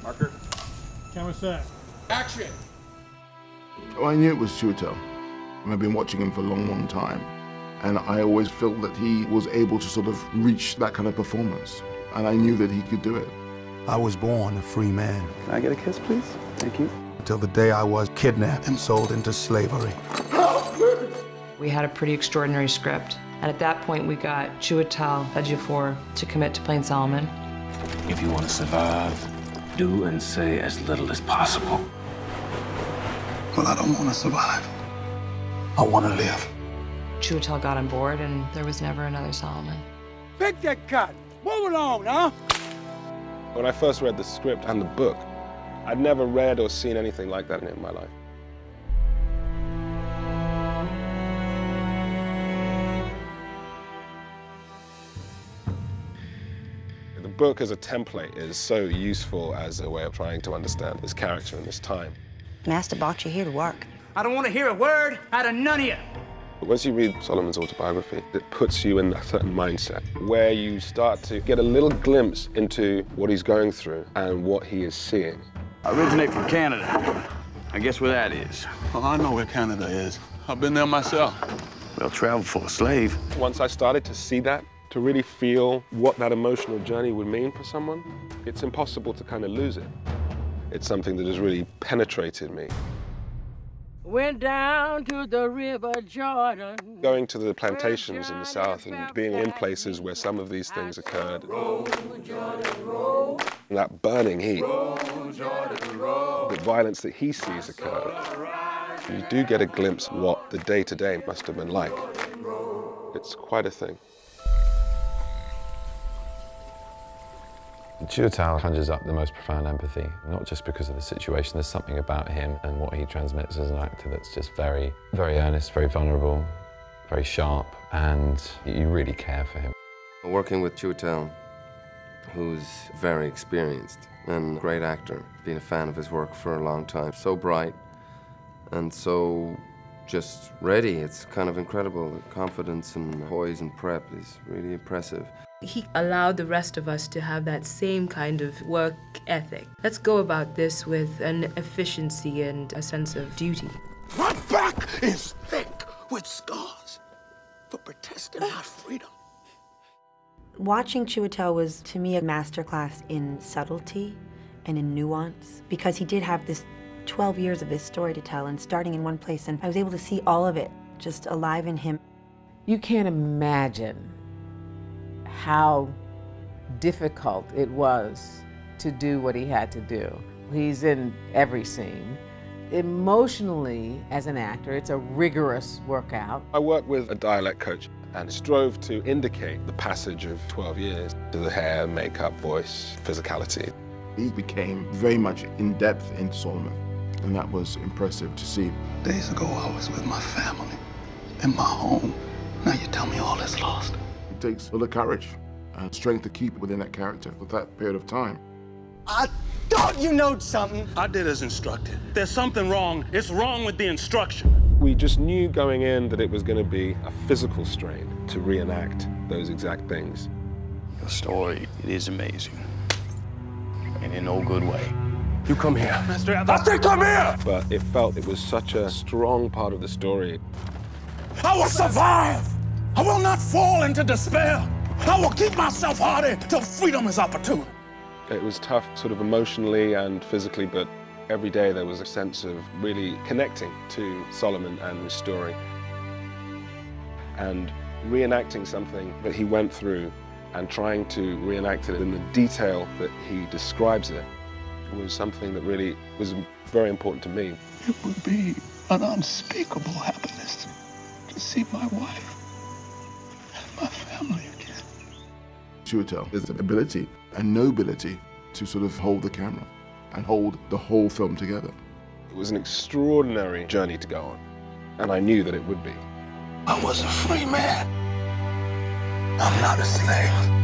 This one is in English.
Marker. Camera set. Action! Oh, I knew it was Chiwetel. I've been watching him for a long, long time. And I always felt that he was able to sort of reach that kind of performance. And I knew that he could do it. I was born a free man. Can I get a kiss, please? Thank you. Until the day I was kidnapped and sold into slavery. We had a pretty extraordinary script. And at that point, we got Chiwetel Ejiofor to commit to playing Solomon. If you want to survive, do and say as little as possible. Well, I don't want to survive. I want to live. Chiwetel got on board, and there was never another Solomon. Pick that cut. Move along, huh? When I first read the script and the book, I'd never read or seen anything like that in my life. The book as a template is so useful as a way of trying to understand this character in this time. Master brought you here to work. I don't want to hear a word out of none of you. But once you read Solomon's autobiography, it puts you in a certain mindset where you start to get a little glimpse into what he's going through and what he is seeing. I originate from Canada. I guess where that is. Oh, I know where Canada is. I've been there myself. Well, travel for a slave. Once I started to see that, to really feel what that emotional journey would mean for someone, it's impossible to kind of lose it. It's something that has really penetrated me. Went down to the River Jordan. Going to the plantations in the South and being in places where some of these things occurred. And that burning heat, the violence that he sees occur, you do get a glimpse of what the day-to-day must have been like. It's quite a thing. Chiwetel conjures up the most profound empathy, not just because of the situation. There's something about him and what he transmits as an actor that's just very, very earnest, very vulnerable, very sharp, and you really care for him. Working with Chiwetel, who's very experienced and a great actor, been a fan of his work for a long time. So bright and so just ready. It's kind of incredible. The confidence and poise and prep is really impressive. He allowed the rest of us to have that same kind of work ethic. Let's go about this with an efficiency and a sense of duty. My back is thick with scars for protesting my freedom. Watching Chiwetel was, to me, a masterclass in subtlety and in nuance, because he did have this 12 years of this story to tell, and starting in one place, and I was able to see all of it just alive in him. You can't imagine how difficult it was to do what he had to do. He's in every scene. Emotionally, as an actor, it's a rigorous workout. I worked with a dialect coach and strove to indicate the passage of 12 years to the hair, makeup, voice, physicality. He became very much in depth into Solomon, and that was impressive to see. Days ago, I was with my family, in my home. Now you tell me all is lost. It takes a lot of courage and strength to keep within that character for that period of time. I thought you knowed something. I did as instructed. There's something wrong. It's wrong with the instruction. We just knew going in that it was going to be a physical strain to reenact those exact things. The story, it is amazing. And in no good way. You come here. Master, I say come here! But it felt it was such a strong part of the story. I will survive! I will not fall into despair. I will keep myself hardy till freedom is opportune. It was tough sort of emotionally and physically, but every day there was a sense of really connecting to Solomon and his story. And reenacting something that he went through and trying to reenact it in the detail that he describes it was something that really was very important to me. It would be an unspeakable happiness to see my wife and my family again. Chiwetel has the ability and nobility to sort of hold the camera and hold the whole film together. It was an extraordinary journey to go on, and I knew that it would be. I was a free man. I'm not a slave.